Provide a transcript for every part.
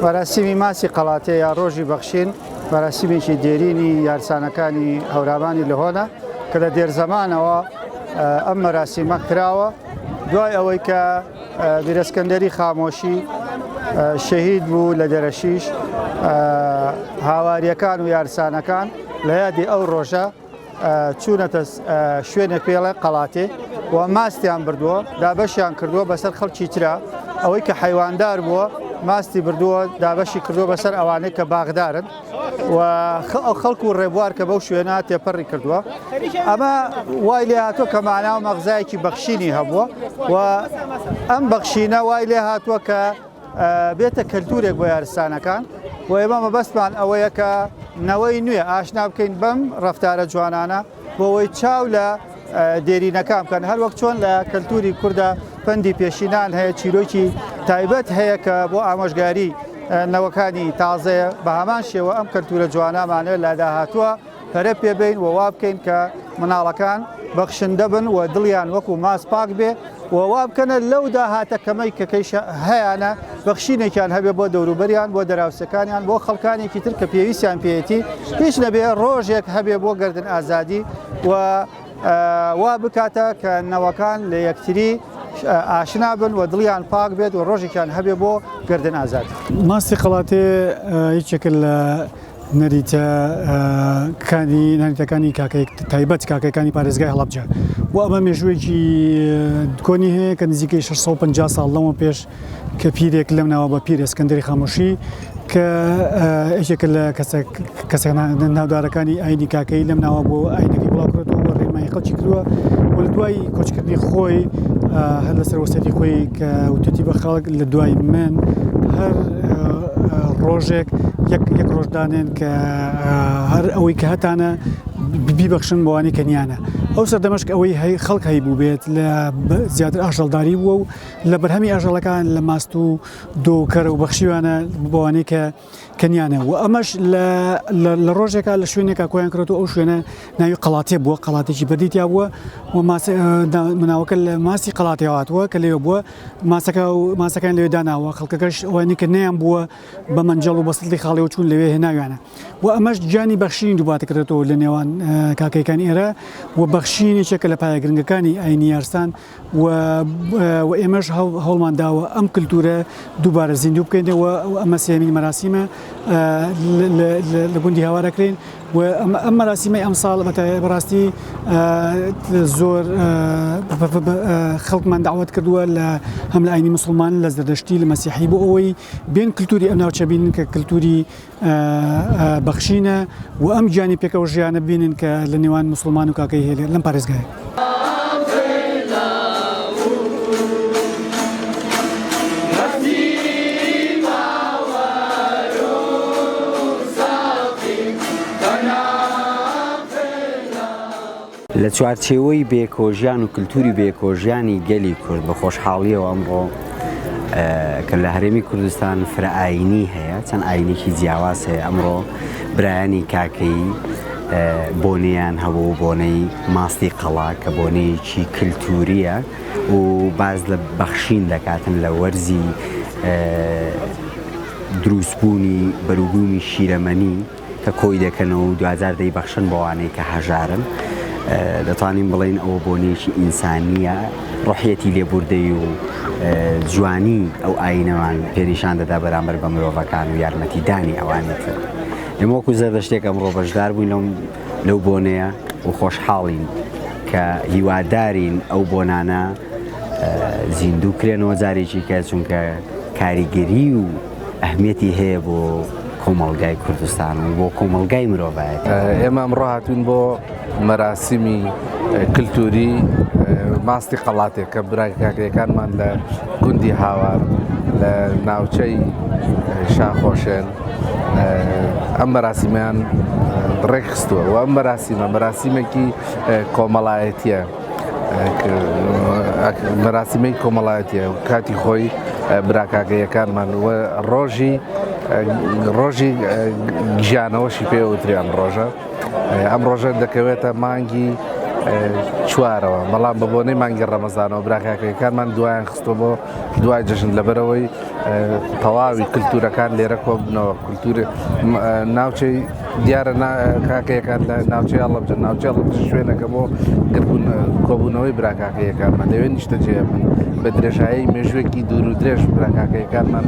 مەراسیمی ماسی قەڵاتێ یا ڕۆژی بەخشین مەراسیمێکی دێرینی یارسانەکانی هەوراوانی لەهۆنە کە لە دێرزەمانەوە ئەم مەراسیمە کراوە دوای ئەوەی کە میرئەسکەندەری خامۆشی شەهید بوو لە دەرەشیش هاواریەکان و یارسانەکان لە یادی ئەو ڕۆژە چوونەتە شوێنێک پێڵێ قەڵاتێ و ماستیان بردووە دابەشیان کردووە بەسەر خەڵکی ترا ئەوەی کە حیواندار بووە ماستی بردووە دابەشی کردووە بەسەر ئەوانەی کە باغدارن و ئەو خەڵکو و ڕێبوار کە بەو شوێنە تێپەڕی کردووە ئەمە وای لێ هاتووە کە معناو مەغزایەکی بەخشینی هەبووە و ئەم بەخشینە وای لێ هاتووە کە بێتە کەلتورێک بۆ یارستانەکان و ئێمە مەبەستمان ئەوەیە کە نەوەی نوێ ئاشنا بکەین بەم ڕەفتارە جوانانە بۆ ئەوەی چاو لە دێرینەکان بکەن هەر وەک چۆن لە کەلتوری کووردە پەندی پێشینان هەیە چیرۆکی تایبەت هەیە کە بۆ ئامۆژگاری نەوەکانی تازەیە بە هەمان شێوە ئەم کەلتورە جوانامانە لا داهاتووە پەرە پێبین و وا بکەین کە مناڵەکان بەخشندە بن و دڵیان وەکو ماس پاک بێ و وا بکەنە لەو داهاتەکەمەی کەکەی هەیەە بەخشینێکیان هەبێ بۆ دەوروبەریان بۆ دەراوسەکانیان بۆ خەڵکانێکی تر کە پێویستیان پێێتی هیچ نەبێ ڕۆژێک هەبێ بۆ گردن ئازادی و وا بکاتە کە نەوەکان لە یەکتری ئاشنا بن و دڵیان پاک بێت و ڕۆژێکیان هەبێ بۆ گردن ئازاد. ماسی قەڵاتێ هیچێک لە نەریتەکانی تایبەت کاکەکانی پارێزگای هەڵەبجە و ئەمە مێژوویەکی کۆنی هەیە کە نزیکەی 650 ساڵ لەمە پێش کە پیرێک لەم ناوە بە پیر ئەسکەندەری خامۆشی کە یەکێک لە کەسە ناودارەکانی ئاینی کاکەی لەم ناوە بۆ ئاینەکەی بڵاوکرێتەوە و ڕێمای خەڵکی کردووە و لە دوای کۆچکردنی خۆی هەر لەسەر وەستەتی خۆی کە وتەتی بە خەڵک لە دوای من هەر ڕۆژێک یەک ڕۆژدانێن کە هەر ئەوەی کە هەتانە بیبەخشن بۆوانی کەنیانە ئەو سەردەمەشک ئەوەی خەڵک هەیبوو بێت لە زیاتر ئاژەڵداری بووە و لە بەرهەمی ئاژەڵەکان لە ماست و دۆکەرە و بەخشیوانە بۆوانەی کە کەنیانە و ئەمەش لە ڕۆژێکە لە شوێنێکە کۆیان کردەوە ئەو شوێنە ناوی قەڵاتێ بووە قەڵاتێکی بەردیتیا بووە و مناوەکە لە ماسی قەڵاتی هاتووە کە لێوە بووە ماسەکان لەوێ داناوە خەڵکەکەش ئەوانی کە نەیان بووە بە مەنجەڵ و بەسڵی خاڵی و چوون لەوێ هێناویانە و ئەمەش گیانی بەخشین دووباتە کردێتەوە لە نێوان کاکەکانی ئێرە و بەخشینێکێکە لە پایە گرنگەکانی ئاینی یارستان و ئێمەش هەوڵمان داوە ئەم کللتورە دووبارە زیندوو بکەینەوە ئەمە سێمین مەراسیمە لە گوندی هاوارەکرێن و ئەم مەراسیمەی ئەم ساڵ بەڕاستی زۆر خەڵکمان داوەت کردووە لە هەم لە ئاینی موسڵمان لە زەردەشتی لە مەسیحی بۆ ئەوەی بێن کللتوری ئەم ناوچە بینن کە کللتوری بەخشینە و ئەم گیانی پێکەوە ژیانە بینن کە لە نێوان موسڵمان و کاکەی هێلێ لەم پارێزگایە. لە چوارچێوەی بێکۆژیان و کللتوری بێکۆژیانی گەلی کورد بە خۆشحاڵیەوە ئەمڕۆ کە لە هەرێمی کوردستان فرەئاینی هەیە چەند ئاینێکی جیاواز هەیە ئەمڕۆ برایانی کاکەی بۆنەیان هەبوو بۆنەی ماستی قەڵا کە بۆنەیەکی کللتوریە و باز لە بەخشین دەکاتن لە وەرزی دروستبوونی بەروبوونی شیرەمەنی کە کۆی دەکەنەوە و دوزار دەیبەخشن بۆوانەی کە هەژارن دەتوانین بڵین ئەوە بۆنێکی ئینسانیە ڕۆحیەتی لێبوردەی و جوانی ئەو ئاینەوان پێنیشان دەدا بەرامبەر بە مرۆڤەکان و یارمەتیدانی ئەوانی تر ئێمە وەکو زەردەشتێک ئەمڕۆ بەشدار بووین لەو بۆنەیە و خۆشحاڵین کە هیوادارین ئەو بۆنانە زیندوو کرێنەوە جارێکی کە چونکە کاریگەری و ئەهمیەتی هەیە بۆ کۆمەڵگای کوردستان و بۆ کۆمەڵگای مرۆڤایەت. ئێمە ئەمڕۆ هاتوین بۆ مەراسیمی کللتوری ماستی قەڵاتێک کە برای کاکەکانمان لە گوندی هاوار لە ناوچەی شاخۆشێن ئەم مەراسیمیان ڕێکخستووە و ئەم مەراسیمێکی کۆمەڵایەتیە مەراسیمەی کۆمەڵایەتیە و کاتی خۆی براکاگەیەکانمان ڕۆژی گیانەوەشی پێوتری ئەم ڕۆژە دەکەوێتە مانگی چوارەوە بەڵام بە بۆنەی مانگی ڕەمەزانەوە براکاکەیەکانمان دوایان خستۆ بۆ دوای جەژن لەبەرەوەی تەواوی کللتورەکان لێرە کۆبنەوە کللتوری ناوچەی دیارە کاکەیەکان لە ناوچەی هەڵەبجە ناوچە شوێنەکە بۆ گربوون کۆبوونەوەی براکاکەیەکانمان دەوێت نیشتە جێ من بە درێژایی مێژوێکی دوور و درێژ براکاکەیەکانمان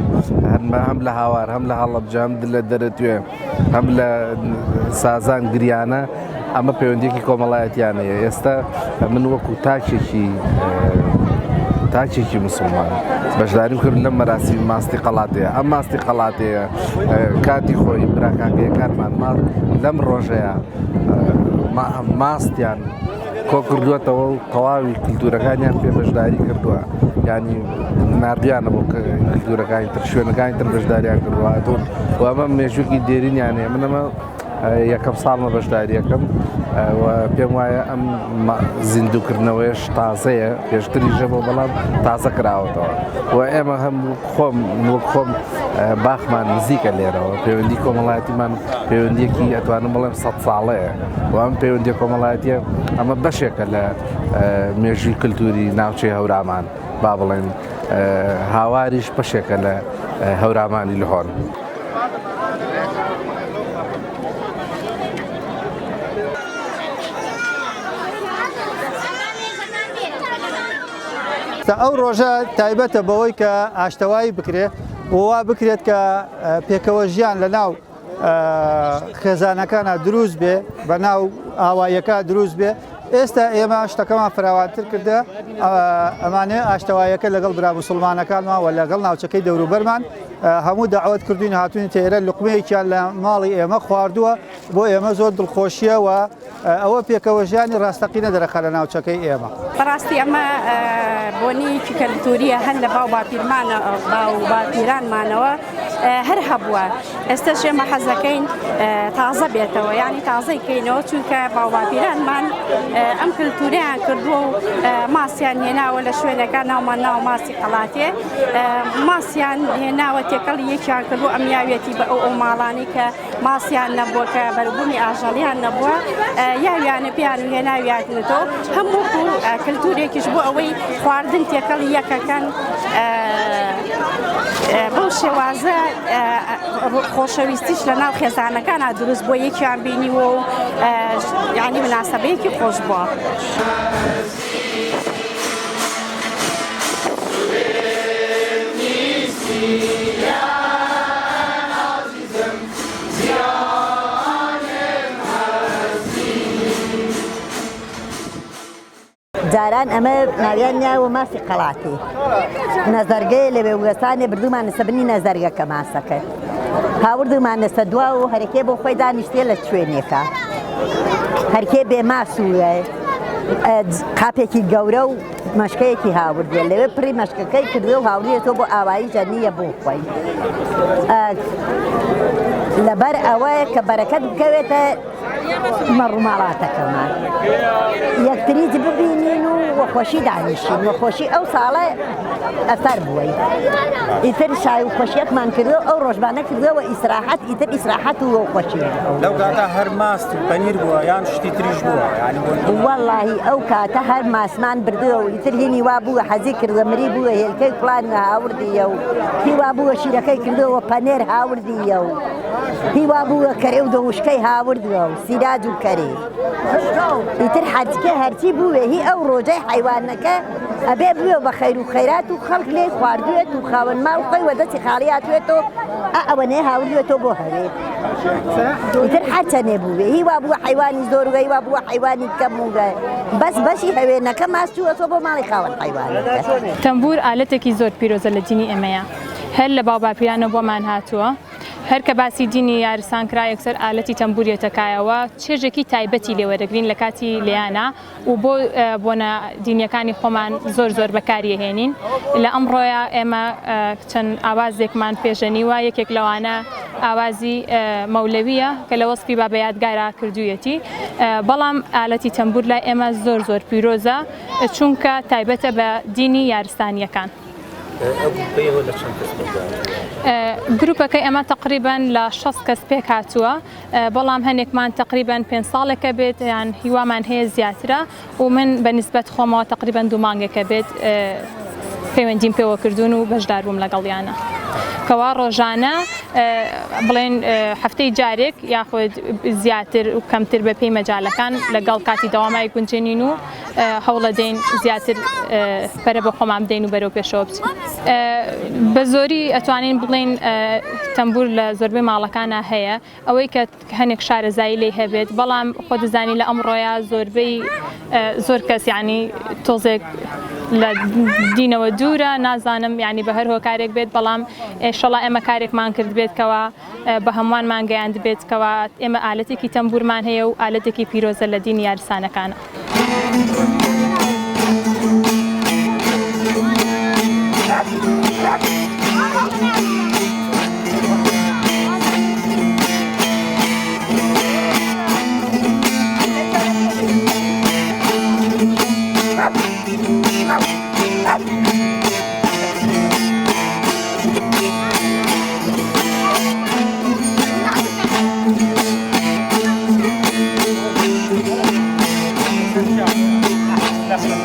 هەم لە هاوار هەم لە هەڵەبجە هەم لە دەرەتوێ هەم لە سازان گریانە ئەمە پەیوەندیەکی کۆمەڵایەتیانەیە ئێستا من وەکو تاچێکی مسلمان بەشداریم کرد لەم مەراسی ماستی قەڵاتەیە ئەم ماستی قەڵاتەیە کاتی خۆی براکاکەیەکانمان لەم ڕۆژەیە ماستیان کۆ کردووەتەوە و تەواوی کللتورەکانیان پێ بەشداری کردووە ینی نردیانە بۆ کللتورەکانی تر شوێنەکانی تر بەشداریان کردووە و ئەمە مێژووکی دێرینیانەیە منەمە یەکەم ساڵمە بەشداریەکەم پێم وایە ئەم زیندووکردنەوەیش تازەیە پێشتریژە بۆ بەڵام تازە کراوەتەوە و ئێمە هەم خۆم باخمان نزیکە لێرەوە پەیوەندی کۆمەڵایەتیمان پەیوەندیەکی ئەتوانم بڵێم 100 ساڵەیە و ئەم پەیوەندی کۆمەڵایەتیە ئەمە بەشێکە لە مێژووی کللتوری ناوچەی هەورامان با بڵێن هاواریش بەشێکە لە هەورامانی لەهۆن. ئەو ڕۆژە تایبەتە بەوەی کە ئاشتەوایی بکرێت ووا بکرێت کە پێکەوە ژیان لە ناو خێزانەکانە دروست بێ بە ناو ئاواییەکە دروست بێ ئێستا ئێمە شتەکەمان فراوانتر کردە ئەمانێ ئاشتەواییەکە لەگەڵ برا موسڵمانەکانمان و لەگەڵ ناوچەکەی دەوروبەرمان هەموو داوت کردوین هاتوین تێرە لوقمەیەکیان لە ماڵی ئێمە خواردووە بۆ ئێمە زۆر دڵخۆشیە و ئەوە پێکەوە ژیانی ڕاستەقینە دەرەخە لە ناوچەکەی ئێمە بەڕاستی ئەمە بۆنیکی کەلتوریە هەر لە باو باپیرانمانەوە هەر هەبووە ئێستاش ئێمە حەزەکەین تازە بێتەوە ینی تازەی کەینەوە چونکە باو باپیرانمان ئەم کللتوریان کردووە و ماسییان هێناوە لە شوێنەکان ناومان ناو ماسی قەڵاتێ ماسییان هێناوە تێکەڵ یەکیان کردو ئەم یاوێتی بە ئەو ماڵانی کە ماسییان نەبووە کە بەربوونی ئاژەڵیان نەبووە یاویانە پیان و هێناویانێتەوە هەموو کللتورێکیش بۆ ئەوەی خواردن تێکەڵی یەکەکەن بەو شێوازە خۆشەویستیش لە ناو خێزانەکانە دروست بۆ یەکیان بینیوە و یعنی مناسبەیەکی خۆش بووە. جاران ئەمە ناویان ناوە ماسی قەڵاتی نەزەرگەیە لەوێ وەسانێ بردومانە سەبنی نەزەرگەکە ماسەکە هاوردمانە سەدوا و هەرکێ بۆ خۆی دانیشتێ لە شوێنێکە هەرکێ بێ ماسووە قاپێکی گەورە و مەشکەیەکی هاوردوێ لەوێ پڕی مەشکەکەی کردوێ و هاوریێتەوە بۆ ئاوایی جەنیە بۆ خۆی لەبەر ئەوەیە کە بەرەکەت بکەوێتە مەڕووماڵاتەکەمان یەکتریت ببینین و وەخۆشی دانیشین وەخۆشی ئەو ساڵە ئەسەر بووی ئیتر شای و خۆشیەکمان کردو ئەو ڕۆژبانە کردەوە ئیسراحەت ئیتر ئیسراحەت و وەخۆشی لەو کاتە هەر ماست و پەنیر بووە یان شتی تریش بووە وەڵڵاهی ئەو کاتە هەر ماسمان بردووە و ئیتر هینی وا بووە حەزی کردە مری بووە هێلکەی کوڵانە هاوردیە و هیوا بووە شیرەکەی کردەوە پەنێر هاوردیە و هیوا بووە کەرێ و دۆوشکەی هاوردووە و سیراج و کەرێ ئیتر حەجکە هەرچی بووێ هی ئەو ڕۆژەی حیوانەکە ئەبێ بووە بە خەیر و خەیرات و خەڵک لێ خواردوێت و خاوەن ماڵ خۆی وەدەستی خاڵیاتوێتەوە ئەوەنێ هاوردوێتەوە بۆ هەوێت ئیتر هەرچەنێ بووێ هیوا بووە حیوانی زۆر و هیوا بووە حیوانی کەم و بەس بەشی هەوێنەکە ماستووەتەوە بۆ ماڵی خاوەن حیوانەکە. تەمبور ئالەتێکی زۆر پیرۆزە لە دینی ئێمەیە هەر لە باو باپیرانە بۆمان هاتووە هەر کە باسی دینی یارسان کرا یەکسەر ئالەتی تەمبوریەتەکایەوە چێژێکی تایبەتی لێوەرەگرین لە کاتی لیانە و بۆ بۆنە دینیەکانی خۆمان زۆر بەکاریهێنین لە ئەمڕۆیە ئێمە چەند ئاوازێکمان پێژەنیوە یەکێک لەوانە ئاوازی مەولەویە کە لە وەسپی با بە یادگارە کردوویەتی بەڵام ئالەتی تەمبور لای ئێمە زۆر پیرۆزە چونکە تایبەتە بە دینی یارستانیەکان. گروپەکەی ئەمە تقریبان لە 6 کەس پێک هاتووە بەڵام هەنێکمان تقریبان 5 ساڵێکە بێت یان هیوامان هەیە زیاترە و من بەنسبەت خۆمەوە تقریبان 2 مانگێکە بێت پەیوەندیم پێوە کردوون و بەشدار بووم لەگەڵیانە کەوا ڕۆژانە بڵێن هەفتەی جارێک یاخود زیاتر و کەمتر بە پێی مەجالەکان لەگەڵ کاتی دەوامای گونجێنین و هەوڵە دەین زیاتر پەرە بە خۆمان بدەین و بەرەو پێشەوە بچین بە زۆری ئەتوانین بڵێن تەمبور لە زۆربەی ماڵەکانە هەیە ئەوەی کە هەنێک شارەزایی لێ هەبێت بەڵام خۆ دەزانی لە ئەمڕۆیە زۆر کەس یعنی تۆزێک لە دینەوە دوورە نازانم یعنی بە هەر هۆکارێک بێت بەڵام ئێشەڵا ئێمە کارێکمان کرد بێتکەوە بە هەمووانمان گەیاند بێتکەوە ئێمە ئالەتێکی تەمبورمان هەیە و ئالەتێکی پیرۆزە لە دینی یارسانەکانە. Gracias.